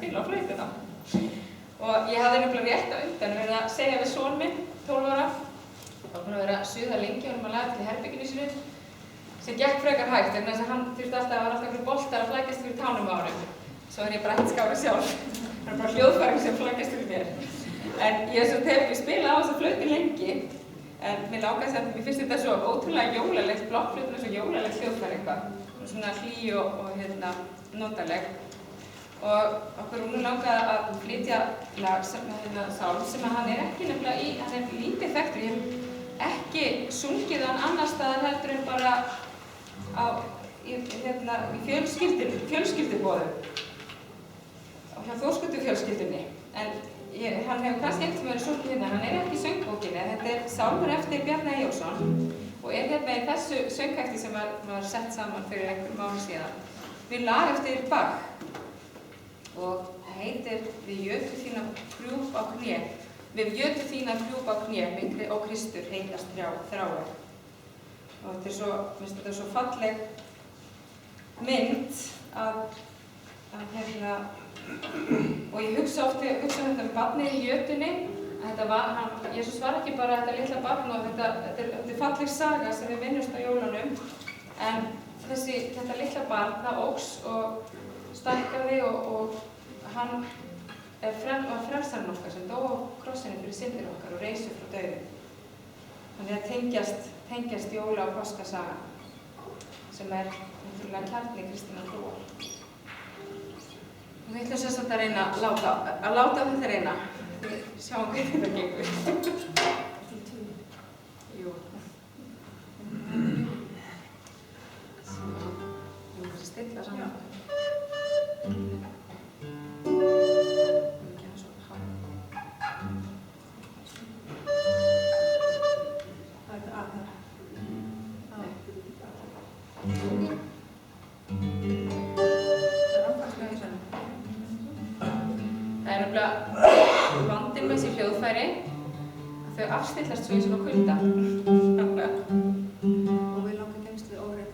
spila á flautuna. Og ég hafði nefnilega rétt á undan verið að segja við son minn, 12 ára, þá var búinn að vera að suða lengi og hann var lagður til í herberginu sínu, sem gekk frekar hægt, vegna þess að hann þurfti alltaf að vera alltaf einhverjir boltar að flækjast fyrir tánum á honum. Svo er ég bara ekkert skára sjálf. Það er bara hljóðfæring sem flækjast fyrir mér. En ég hef ekki spilað á þessa flautu lengi, en mér langaði að mér finnst þetta svo ótrúlega jólalegt, blokkflautun er svo jólalegt hljóðfæri eitthvað, svona hlý og notaleg. Og okkur Rúnu langaði að flytja lag sálm sem hann er ekki nefnilega í, hann er lítið þekktur. Ég hef ekki sungið hann annar staðar heldur en bara í fjölskylduboðum, hjá Þórskötufjölskyldunni. En hann hefur kannski ekkert verið sungið hérna, hann er ekki í söngbókinni. Þetta er sálmur eftir Bjarna Eyjólfsson og er hérna í þessu sönghætti sem var sett saman fyrir einhverjum árum síðan. Við lag eftir Bach og heitir Við jötu þína krjúp á kné. Við jötu þína krjúp á kné, minn og Kristur heitast þráir. Og þetta er svo falleg mynd og ég hugsa þetta barnið í jötunni, að Jesús var ekki bara þetta litla barn og þetta er falleg saga sem við minnumst á jólunum, en þetta litla barn, það óx og stækkaði og hann var frelsarinn okkar sem dó á krossinum fyrir syndir okkar og reis upp frá dauðum. Þannig að tengjast jóla- og páskasagan sem er náttúrulega kjarni kristinnar trúar. Og við ætlum sem sagt að reyna að láta á þetta reyna. Við sjáum hvernig þetta gengur. Jú. Ég må þessi stilla saman. Vandinn með þessi hljóðfæri að þau afstillast svo í svona kulda. Og við langar gemst við óreif.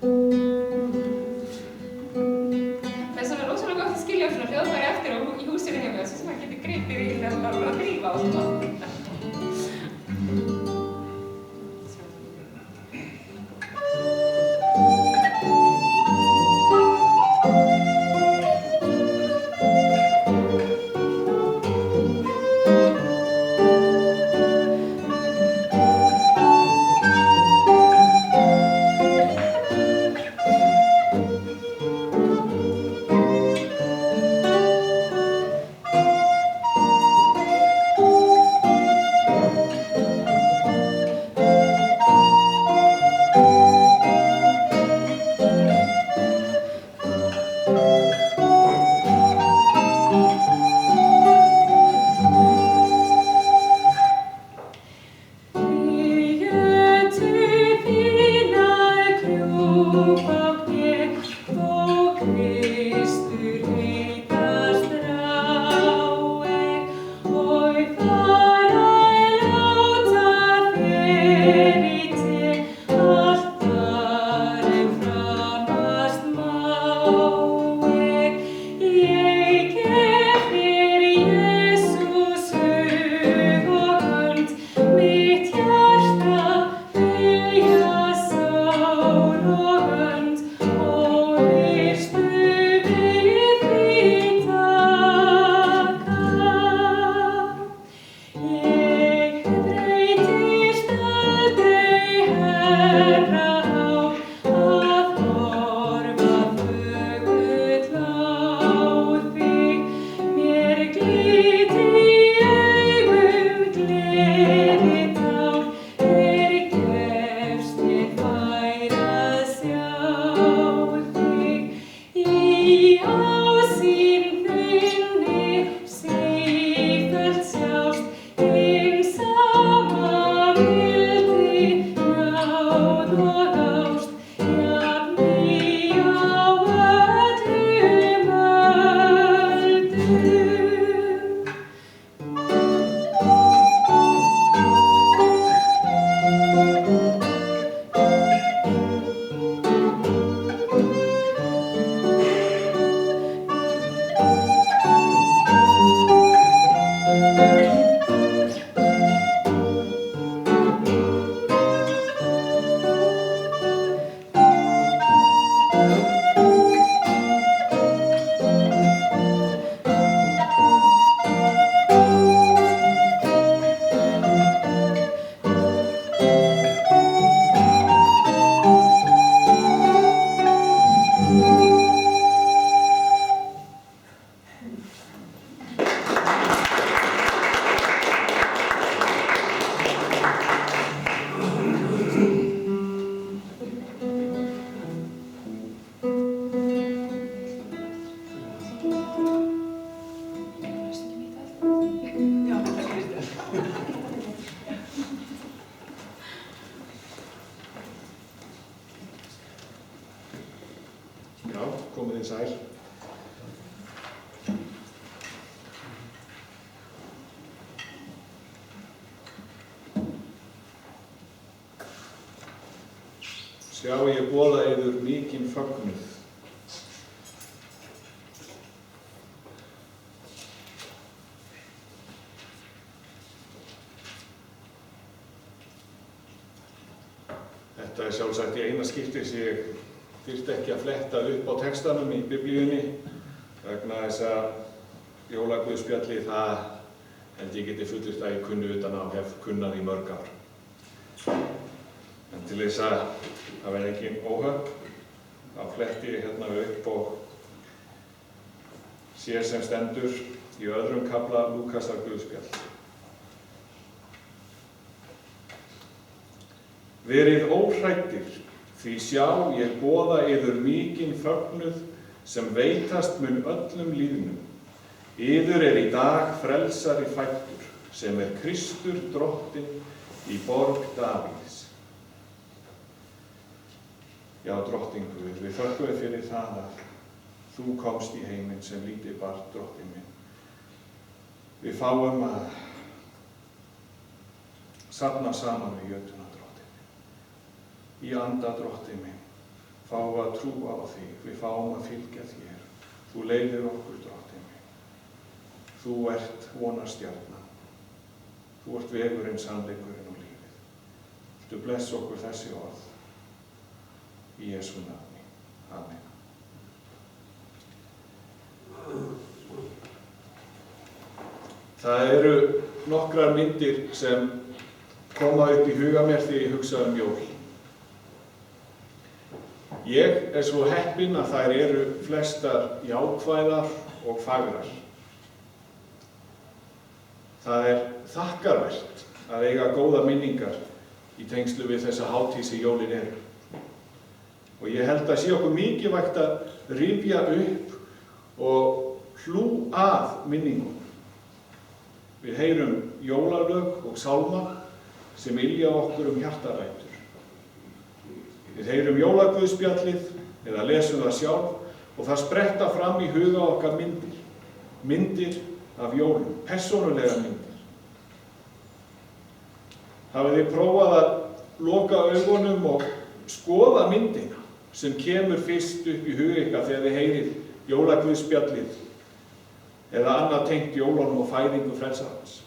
Það er svona rosalega gott að skilja svona hljóðfæri eftir og í húsinu heima þess að maður getur gripið í þegar maður bara að þrífa á svona. Já, komið þið sæl. Sjá, ég boða yður mikinn fögnuð. Þetta er sjálfsagt í eina skipti sem ég þyrfti ekki að fletta upp á textanum í Biblíunni vegna þess að jólaguðspjallið það held ég geti fullyrt að ég kunni utan á hef kunnað í mörg ár. En til þess að það verði ekki óhöpp, þá fletti ég hérna upp og sé sem stendur í öðrum kafla Lúkasar guðspjall. Verið óhræddir, því sjá ég boða yður mikinn fögnuð sem veitast mun öllum lýðnum. Yður í dag frelsari fæddur, sem Kristur drottinn í borg Davíðs. Já, drottinn Guð, við þökkum þér fyrir það að þú komst í heiminn sem lítið barn, drottinn minn. Við fáum að safna saman við jötuna, drottinn minn. Í anda, drottinn minn, fáum að trúa á þig, við fáum að fylgja þér. Þú leiðir okkur, drottinn minn. Þú ert vonarstjarnan. Þú ert vegurinn, sannleikurinn og lífið. Þú bless okkur þessi orð. Í Jesú nafni. Amen. Það eru nokkrar myndir sem koma upp í huga mér þegar ég hugsa jól. Ég svo heppinn að þær eru flestar jákvæðar og fagrar. Það þakkarvert að eiga góða minningar í tengslu við þessa hátíð sem jólin eru. Og ég held að sé okkur mikilvægt að rifja upp og hlú að minningum. Við heyrum jólalög og sálma sem ylja okkur hjartarætur. Við heyrum jólaguðspjallið eða lesum það sjálf og það spretta fram í huga okkar myndir. Myndir af jólum, persónulega myndir. Hafið þið prófað að loka augunum og skoða myndina sem kemur fyrst upp í huga ykkar þegar þið heyrið jólaguðspjallið eða annað tengt jólunum og fæðingu frelsarans.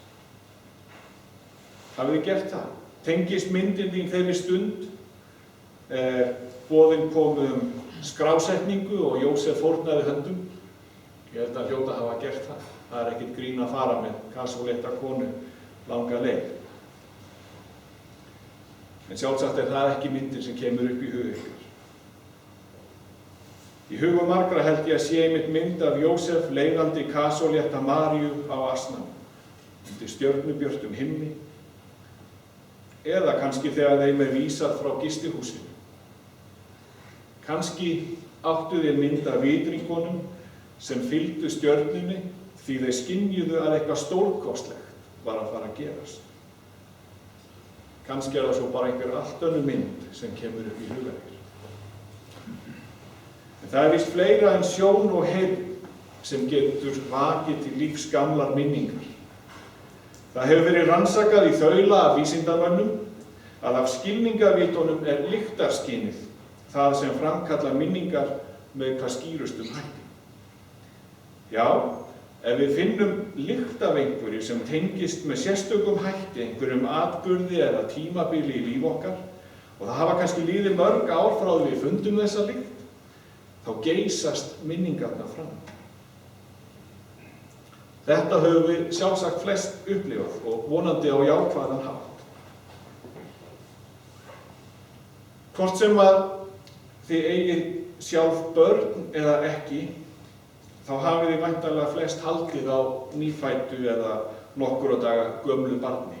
Hafið þið gert það? Tengist myndin þín þeirri stund? Boðin kom skrásetningu og Jósef fórnaði höndum. Ég held að hljóta hafa gert það. Það er ekkert grín að fara með kasólétta konu langa leið. En sjálfsagt er það ekki myndin sem kemur upp í huga ykkur. Í hugum margra held ég að sé einmitt mynd af Jósef leiðandi kasólétta Maríu á asnanum, undir stjörnubjörtum himni, eða kannski þegar þeim vísað frá gistihúsinu. Kannski áttu þeir mynd af vitringunum sem fylgdu stjörnunni því þeir skynjuðu að eitthvað stórkostlegt var að fara að gerast. Kannski er það svo bara einhver allt önnur mynd sem kemur upp í huga þér. En það er víst fleira en sjón og heyrn sem getur vakið til lífs gamlar minningar. Það hefur verið rannsakað í þaula af vísindamönnum að af skilningavitunum er lyktarskynið það sem framkallar minningar með hvað skýrustum hætti. Já, ef við finnum lykt af einhverju sem tengist með sérstökum hætti einhverjum atburði eða tímabili í líf okkar og það hafa kannski liðið mörg ár frá því við fundum þessa lykt, þá geysast minningarnar fram. Þetta höfum við sjálfsagt flest upplifað og vonandi á jákvæðan hátt. Hvort sem að þið eigið sjálf börn eða ekki, þá hafið þið væntanlega flest haldið á nýfæddu eða nokkurra daga gömlu barni.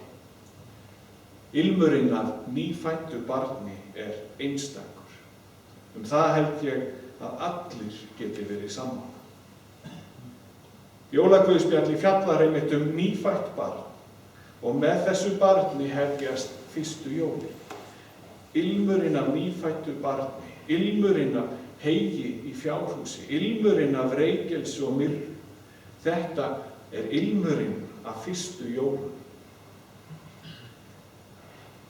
Ilmurinn af nýfæddu barni er einstakur. Það held ég að allir geti verið sammála. Jólaguðspjalli fjallar einmitt nýfætt barn og með þessu barni hefjast fyrstu jólin. Ilmurinn af nýfættu barni, ilmurinn af heigi í fjárhúsi, ilmurinn af reykelsi og myrru. Þetta ilmurinn af fyrstu jólum.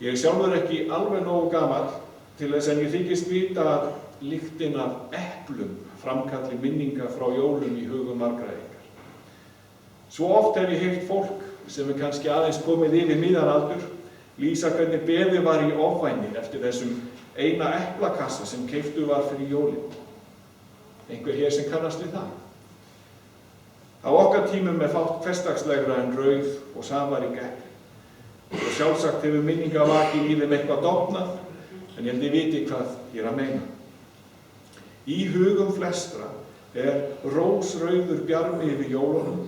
Ég sjálfur ekki alveg nógu gamall til þess en ég þykist vita að lyktin af eplum framkalli minninga frá jólum í hugum margra ykkar. Svo oft hef ég heyrt fólk sem kannski aðeins komið yfir miðjanaldur lýsa hvernig beðið var í ofvæni eftir þessum eina eplakassa sem keyptur var fyrir jólin. Einhver hér sem kannast við það? Á okkar tímum fátt hversdagslegra en rauð og safarík epli. Og sjálfsagt hefur minningavakið í þeim eitthvað dofnað, en ég held ég viti hvað ég að meina. Í hugum flestra rósrauður bjarmi yfir jólunum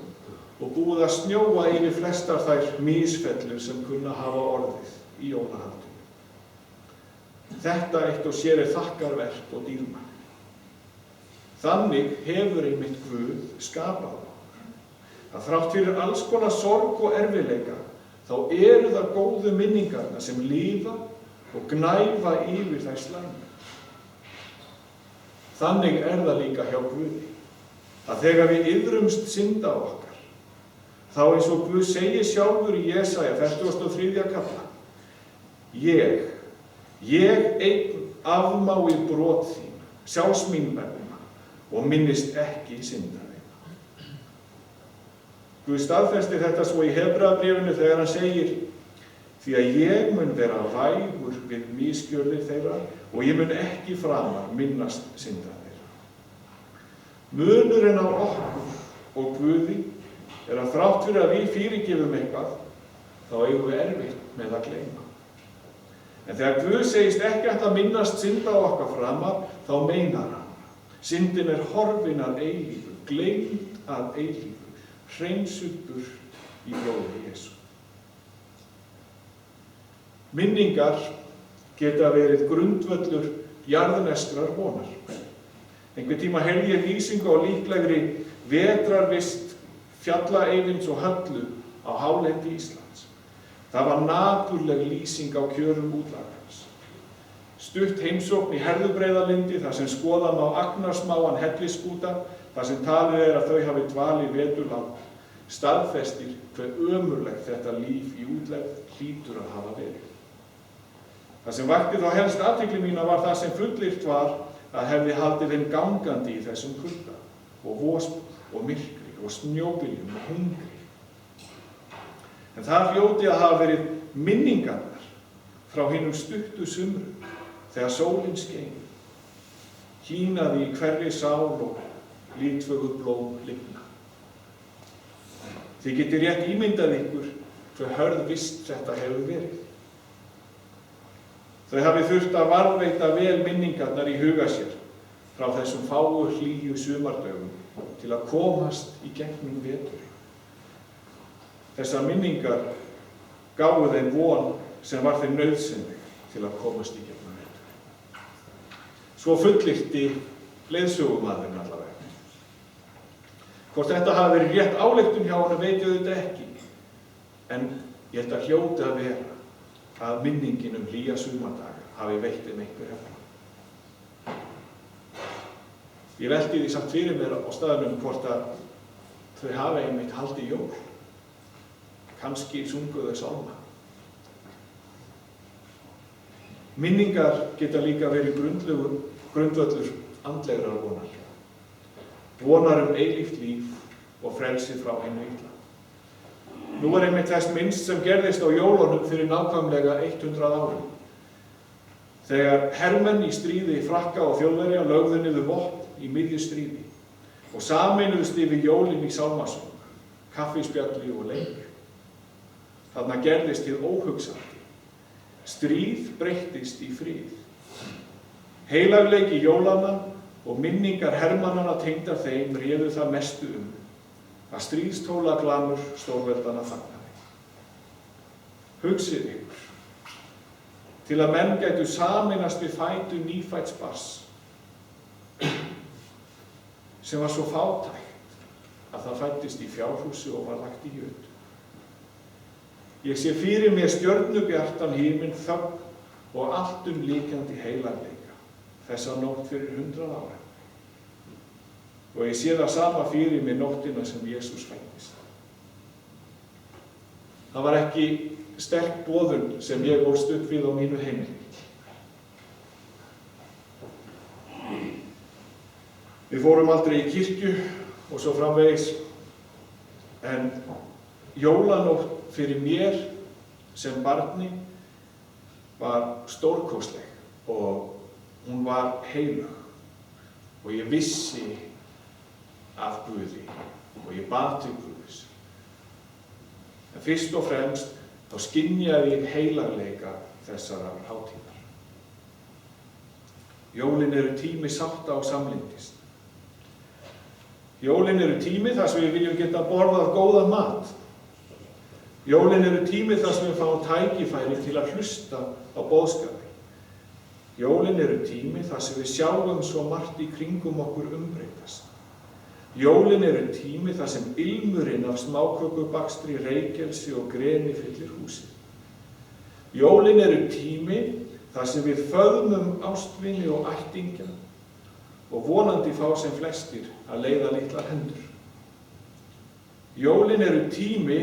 og búið að snjóa yfir flestar þær misfellur sem kunna hafa orðið í jólahaldinu. Þetta eitt og sér þakkarvert og dýrmætt. Þannig hefur einmitt Guð skapað okkur. Að þrátt fyrir alls konar sorg og erfiðleika, þá eru það góðu minningarnar sem lifa og gnæfa yfir þær slæmu. Þannig það líka hjá Guði, að þegar við iðrumst synda okkar, þá eins og Guð segir sjálfur í Jesaja 43. kafla, ég einn afmái brot þín, sjálfs mín vegna, og minnist ekki synda þín. Guð staðfestir þetta svo í Hebreabréfinu þegar hann segir: því að ég mun vera vægur við misgjörðir þeirra og ég mun ekki framar minnast synda þeirra. Munurinn á okkur og Guði að þrátt fyrir að við fyrirgefum eitthvað, þá eigum við erfitt með að gleyma. En þegar Guð segist ekki að minnast synda okkar framar, þá meinar hann. Syndin horfin að eilífu, gleymd að eilífu, hreinsuð burt í blóði Jesú. Minningar geta verið grundvöllur jarðneskrar vonar. Einhvern tíma heyrði ég lýsingu á líklegri vetrarvist fjallaeyðins og Höllu á hálendi Íslands. Það var napurleg lýsing á kjörum útlagans. Stutt heimsókn í Herðubreiðalindi þar sem skoða má agnarsmáan hellisskúta, þar sem talið að þau hafi dvalið veturland, staðfestir hve ömurlegt þetta líf í útlegð hlýtur að hafa verið. Það sem vakti þá helst athygli mína var það sem fullyrt var að hefði haldið þeim gangandi í þessum kulda og vosbúð og myrkri og snjóbyljum og hungri. En það hljóti að hafa verið minningarnar frá hinum stuttu sumrum þegar sólin skein, hlýnaði í hverri sál og litfögur blóm lifna. Þið getið rétt ímyndað ykkur hve hörð vist þetta hefur verið. Þau hafi þurft að varðveita vel minningarnar í huga sér frá þessum fáu hlýju sumardögum til að komast í gegnum veturinn. Þessar minningar gáfu þeim von sem var þeim nauðsynleg til að komast í gegnum veturinn. Svo fullyrti leiðsögumaðurinn allavega. Hvort þetta hafi verið rétt ályktun hjá honum veit ég auðvitað ekki, en ég held að hljóti að vera að minningin hlýja sumardaga hafi veitt þeim einhver efna. Ég velti því samt fyrir mér á staðnum hvort að þau hafi einmitt haldið jól. Kannski sungu þau sálma. Minningar geta líka verið grundvöllur andlegrar vonar. Vonar eilíft líf og frelsi frá hinu illa. Nú einmitt þess minnst sem gerðist á jólunum fyrir nákvæmlega 100 árum. Þegar hermenn í stríði Frakka og Þjóðverja lögðu niður vopn í miðju stríði og sameinuðust yfir jólin í sálmasöng, kaffispjalli og leik. Þarna gerðist hið óhugsandi. Stríð breyttist í frið. Heilagleiki jólanna og minningar hermannanna tengdar þeim réðu það mestu að stríðstóla glamur stórveldana þagnaði. Hugsið ykkur, til að menn gætu sameinast við fætur nýfædds barns sem var svo fátækt að það fæddist í fjárhúsi og var lagt í jötu. Ég sé fyrir mér stjörnubjartan himinn þögn og alltumlykjandi heilarleika, þessa nótt fyrir 100 ára. Og ég sé það sama fyrir mér nóttina sem Jesús fæddist. Það var ekki sterk boðun sem ég ólst upp við á mínu heimili. Við fórum aldrei í kirkju og svo framvegis, en jólanótt fyrir mér sem barni var stórkostleg og hún var heilög og ég vissi af Guði og ég bað til Guðs. En fyrst og fremst þá skynjaði ég heilarleika þessara hátíðar. Jólin eru tími sátta og samlyndis. Jólin eru tími þar sem við viljum geta borðað góðan mat. Jólin eru tími þar sem við fáum tækifæri til að hlusta á boðskapi. Jólin eru tími þar sem við sjáum svo margt í kringum okkur umbreytast. Jólin eru tími þar sem ilmurinn af smákökubakstri, reykelsi og greni fyllir húsið. Jólin eru tími þar sem við föðmum ástvini og ættingja og vonandi fá sem flestir að leiða litlar hendur. Jólin eru tími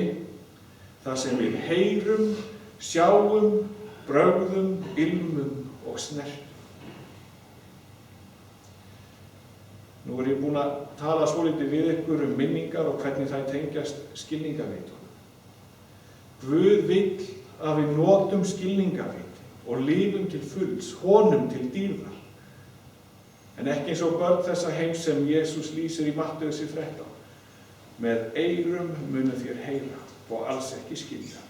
þar sem við heyrum, sjáum, brögðum, ilmum og snertum. Nú ég búinn að tala svolítið við ykkur minningar og hvernig það tengjast skilningarvitunum. Guð vill að við notum skilningarviti og lifum til fulls, honum til dýrðar. En ekki eins og börn þessa heims sem Jesús lýsir í Mattheusi 13. Með eyrum munu þér heyra og alls ekki skilja.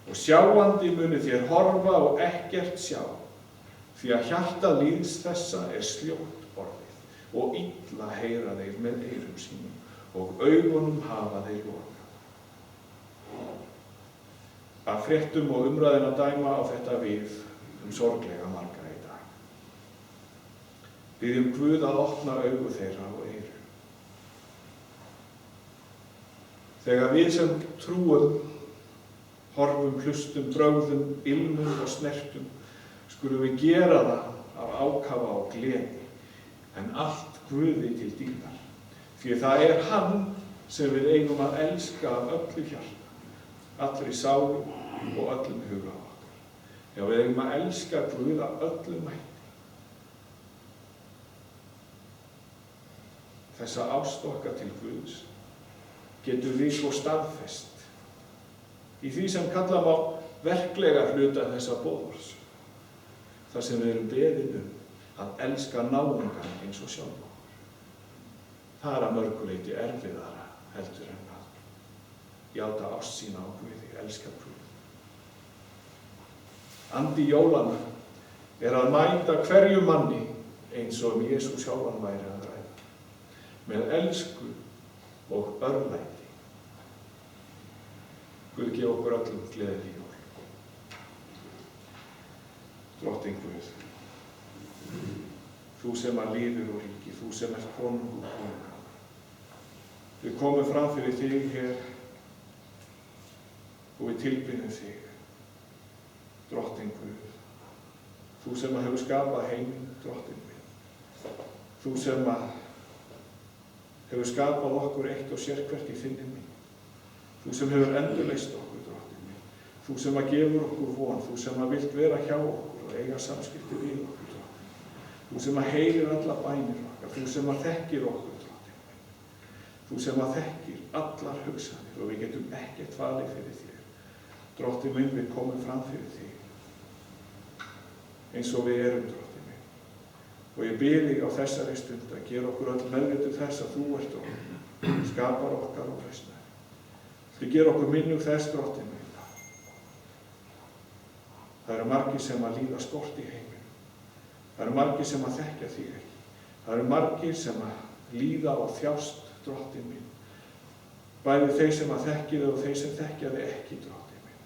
Og sjáandi munu þér horfa og ekkert sjá, því að hjarta líðs þessa sljótt orðið og illa heyra þeir með eyrum sínum og augunum hafa þeir lokað. Af fréttum og umræðin að dæma á þetta við sorglega marga í dag. Biðjum Guð að opna augu þeirra og eyru. Þegar við sem trúum, horfum, hlustum, brögðum, ilmum og snertum, skulum við gera það af ákafa og gleði, en allt Guði til dýrðar. Því það hann sem við eigum að elska af öllu hjarta, allri sálu og öllum huga okkar. Já, við eigum að elska Guð af öllum mætti. Þessa ást okkar til Guðs getur við svo staðfest í því sem kalla má verklega hluta þessa boðorðs, þar sem við erum beðin að elska náungan eins og sjálf okkur. Það að mörgu leyti erfiðara heldur en að játa ást sína á Guði, elska Guð. Andi jólanna að mæta hverju manni eins og Jesús sjálfan væri að ræða, með elsku og örlæti. Guð gefa okkur öllum gleðileg jól. Drottinn Guð, þú sem að lifir og ríkir, þú sem ert konungur konunga. Við komum fram fyrir þig hér og við tilbiðjum þig, Drottinn Guð. Þú sem að hefur skapað heiminn, Drottinn minn. Þú sem að hefur skapað okkur eitt og sérhvert í þinni minn. Þú sem hefur endurleyst okkur, Drottinn minn. Þú sem að gefur okkur von, þú sem að vilt vera hjá okkur og eiga samskipti við okkur, Drottinn minn. Þú sem að heyrir alla bænir okkar, þú sem að þekkir okkur, Drottinn minn. Þú sem að þekkir allar hugsanir og við getum ekkert falið fyrir þér. Drottinn minn, við komum fram fyrir þig eins og við erum, Drottinn minn. Og ég bið þig á þessari stund að gera okkur öll meðvituð þess að þú ert okkur, skapar okkar og lausnar. Þú gera okkur minnug þess, Drottinn minn. Það eru margir sem að líða skort í heiminum. Það eru margir sem að þekkja þig ekki. Það eru margir sem að líða og þjást, Drottinn minn. Bæði þeir sem að þekki þig og þeir sem þekkja þig ekki, Drottinn minn.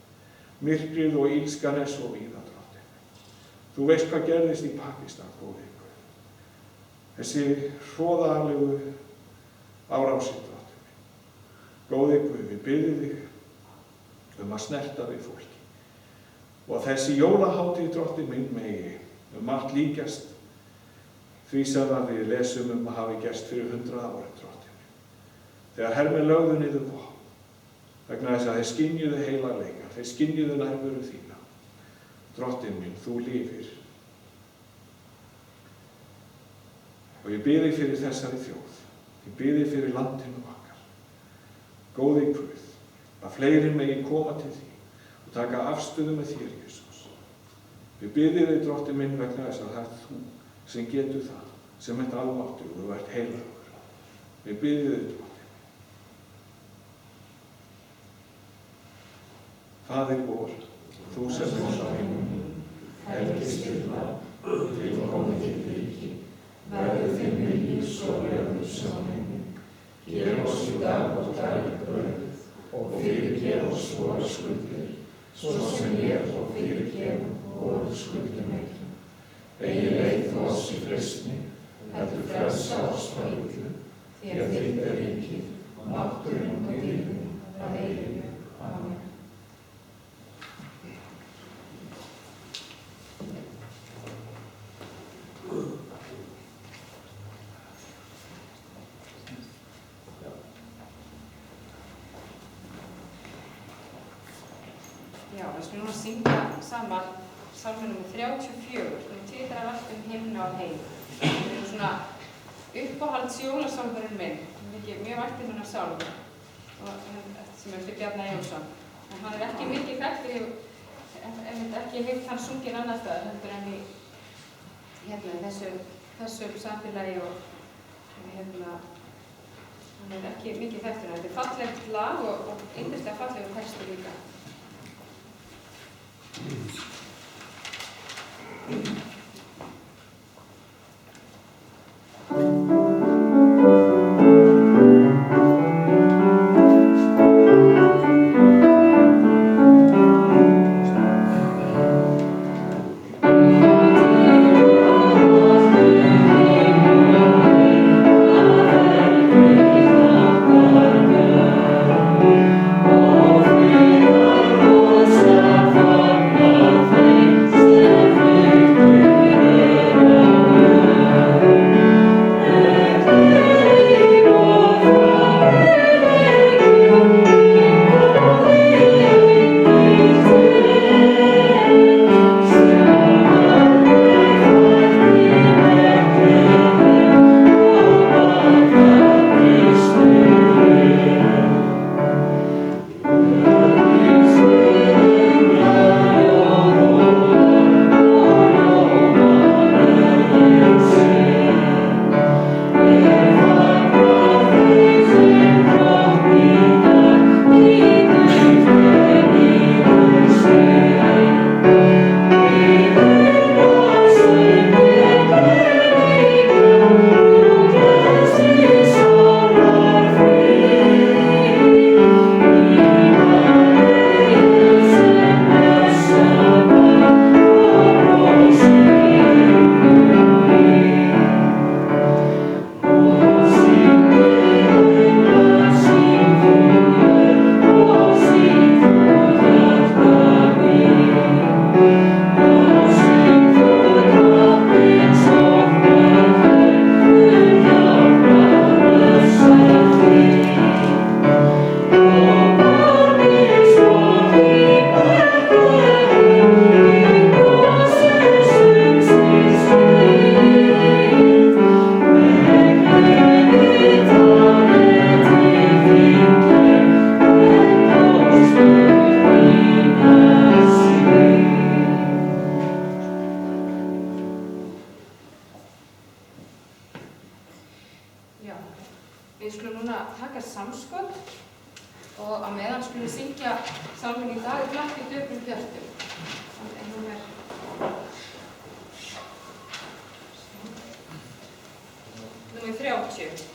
Myrkrið og ílskan svo víða, Drottinn minn. Þú veist hvað gerðist í Pakistan, góði Guð. Þessi hroðalegu árásir, Drottinn minn. Góði Guð, við biðjum þig að snerta við fólki. Og þessi jólahátíð, Drottinn minn, megi margt líkjast því sem við lesum að hafi gerst fyrir 100 árum, Drottinn minn. Þegar hermenn lögðu niður vopn, vegna þess að þeir skynjuðu heilarleika, þeir skynjuðu nærveru þína. Drottinn minn, þú lifir. Og ég bið þig fyrir þessari þjóð. Ég bið þig fyrir landinu okkar. Góði Guð, að fleiri megi koma til því og taka afstöðu með þér, Jesús. Við biðjum þig, Drottinn minn, vegna þess að það þú sem getur það, sem ert almáttugur og þú ert heilagur. Við biðjum þig, Drottinn. Faðir vor, þú sem ert á himnum, helgist þitt nafn, þitt komi þitt ríki, verði þinn vilji svo á jörðu sem á himnum. Gef oss í dag vårt daglega brauð og fyrirgef oss våra skuldir, svo sem við og fyrirgefum våra skuldir okkar. Eigi leið oss í freistni, heldur frelsa oss frá illu, því að þitt ríkið, mátturinn og dýrðin að eilífu. Amen. Já, við skulum nú syngja saman salmi nr. 34, titrar allt himna og heim. Það er svona uppáhalds jólasálmurinn minn, mjög vægt þennan sálm, sem eftir Bjarna Jónsson. En hann er ekki mikið þekktur, ég hef ekki heyrt hann sunginn annars staðar, heldur en í þessu samfélagi og hann er ekki mikið þekktur. Þetta er fallegt lag og yndislega fallegur texti líka. Við skulum núna taka samskot og á meðan skulum við syngja salminn í dag glatt í döprum hjörtum. En hún er númer 30.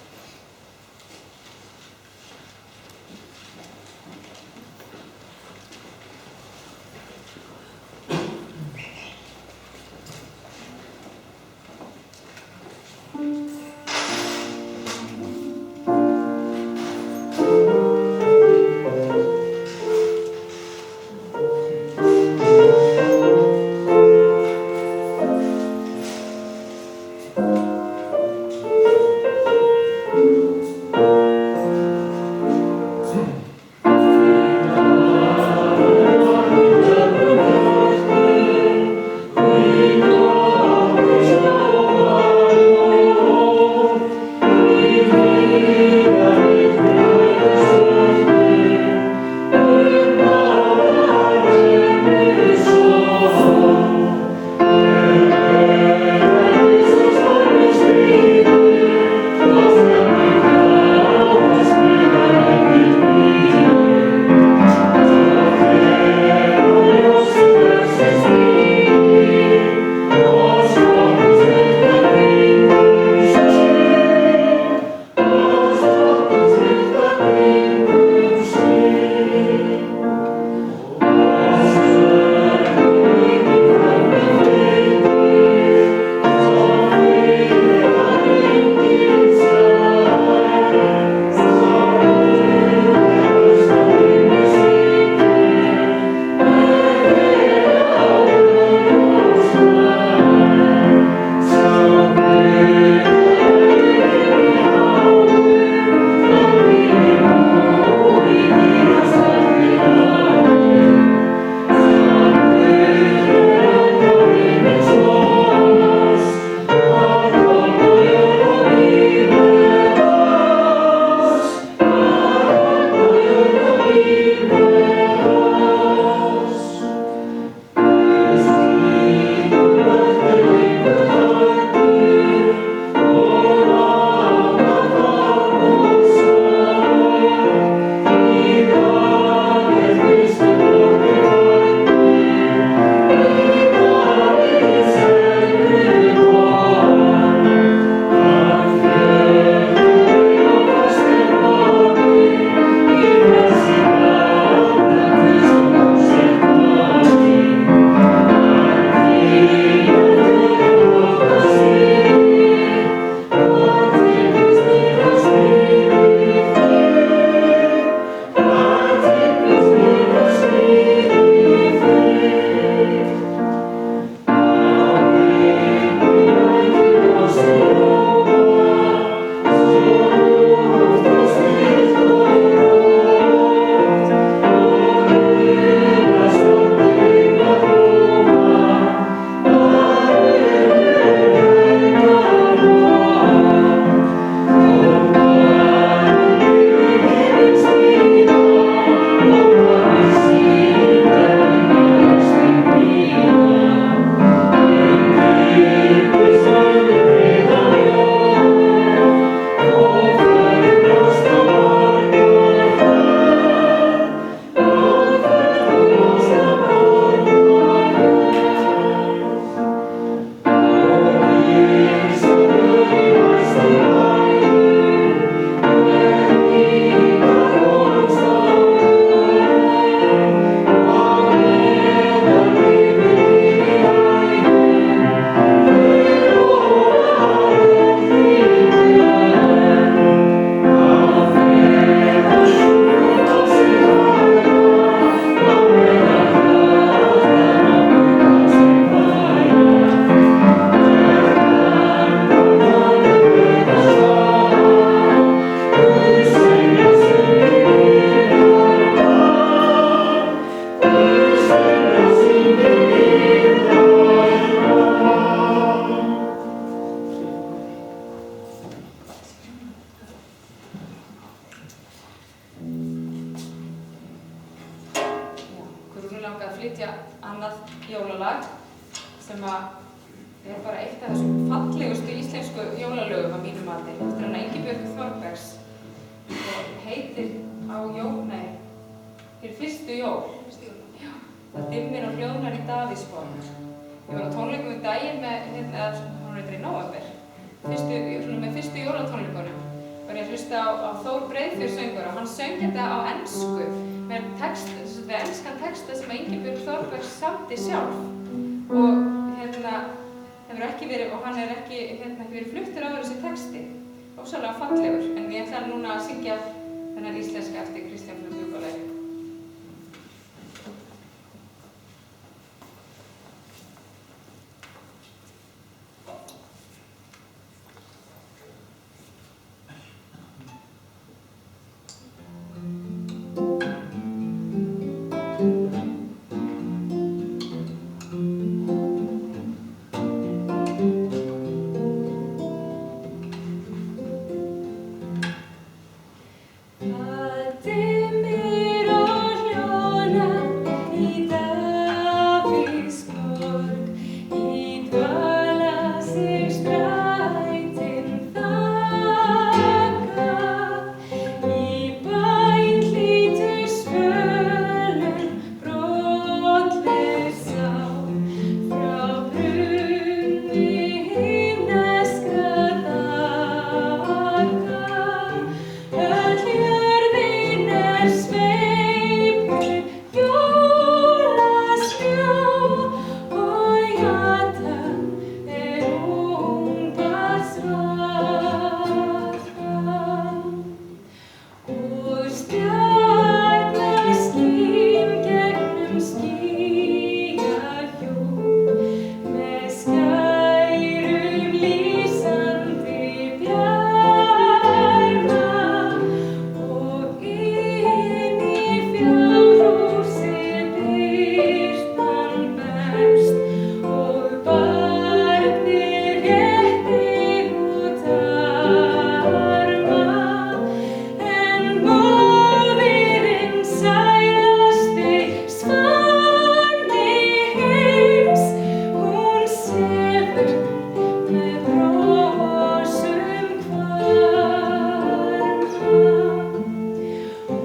flytja annað jólalag sem er bara eitt af þessum fallegustu íslensku jólalögum að mínu mati. Þetta er hana Ingibjörg Þorbergs og heitir á fyrir fyrstu jól. Já, það dimmir og hljóðnar í Davíðsborg. Ég var á tónleikum daginn með, hún í nóvember, með fyrstu jólatónleikunum. Var ég að hlusta á Þór Breiðfjörð söngvara og hann söng þetta á ensku með enskan texta sem Ingibjörg Þorbergs samdi sjálf og hefur ekki verið, og hann ekki verið fluttur á þessi texti. Ósælega fallegur, en ég ætla núna að syngja þennan íslenska eftir Kristján Flug Bjúkolæri. dimmir og hljóðna í Davíðsborg, í dvala sig strætin þakka, í bæn hlýtur svölun brotlaus sá, frá brunni himneskra þakka. Öll jörðin sveipuð jólaskrjó og jatan ungbarnsvarpa. Og stjarnaskín gegnum skýjahjúp, með skærum lýsandi bjarma, og inn í fjárhúsi birtan berst, og barnið réttir út arma. En móðirin sælasti svanni heims, hún sefur með brosum hvarma.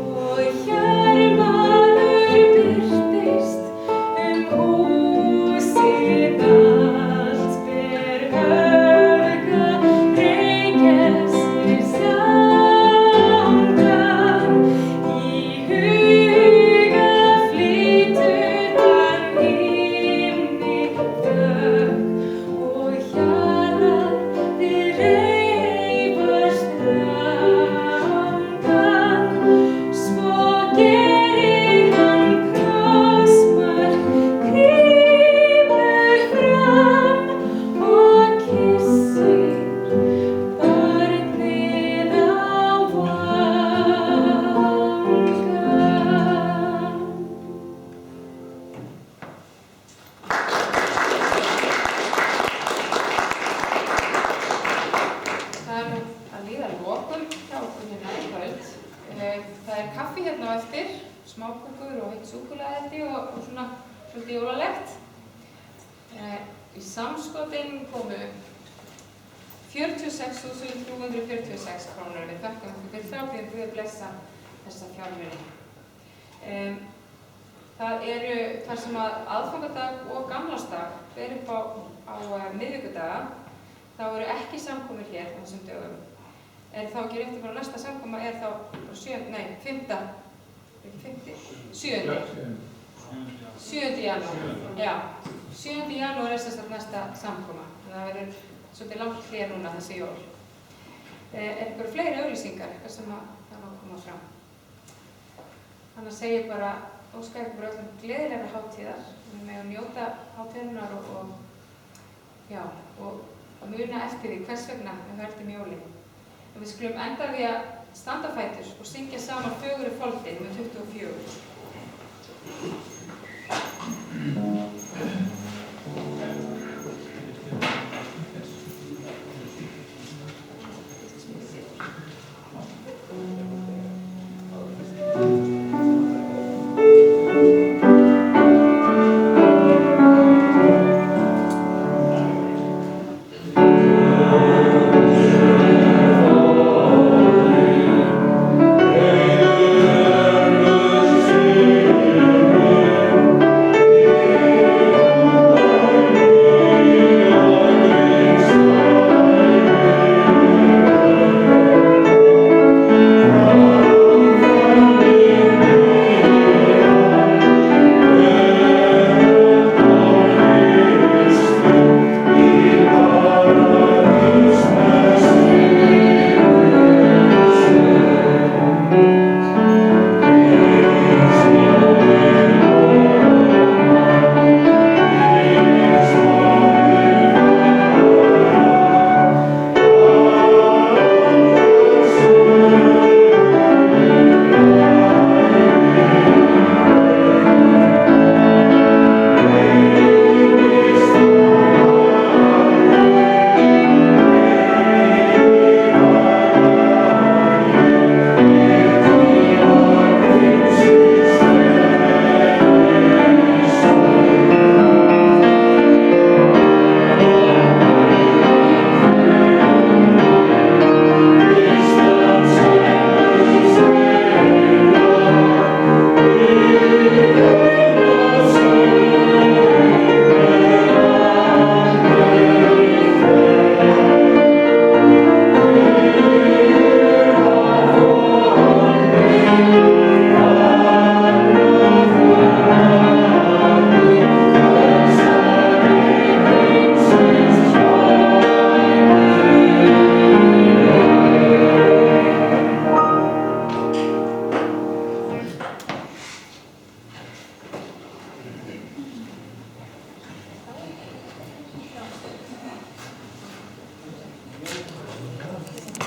Og hjarmaður birtist húsið allt, ber höfga reykjast samdan. Í huga flytur hann himni þökk, og hjarðir reifast rangan. Svo gerir hann krossmark, grípur fram og kyssir barnið á vangann. Það nú að líða að lokum hjá okkur hérna í kvöld. Það kaffi hérna á eftir, smákökur og heitt súkkulaði og svona svolítið jólalegt. Í samskotin komu 46.346 krónur. Við þökkum fyrir það og biðjum Guð að blessa þessa fjármuni. Það eru þar sem að aðfangadag og gamlársdag fer upp á miðvikudaga. Þá eru ekki samkomur hér á þessum dögum. En þá ekki rétti bara næsta samkoma er þá 7. janúar. Já, 7. janúar er sem sagt næsta samkoma. Það verður svolítið langt hlé núna þessi jól. Einhverju fleiri auglýsingar sem það má koma fram. Þannig að segja bara, óska ykkur bara öllum gleðilegra hátíðar. Við megum njóta hátíðarinnar og muna eftir því hvers vegna við höldum jólin. Við skulum enda því að standa á fætur og syngja saman Fögru foldin með 24.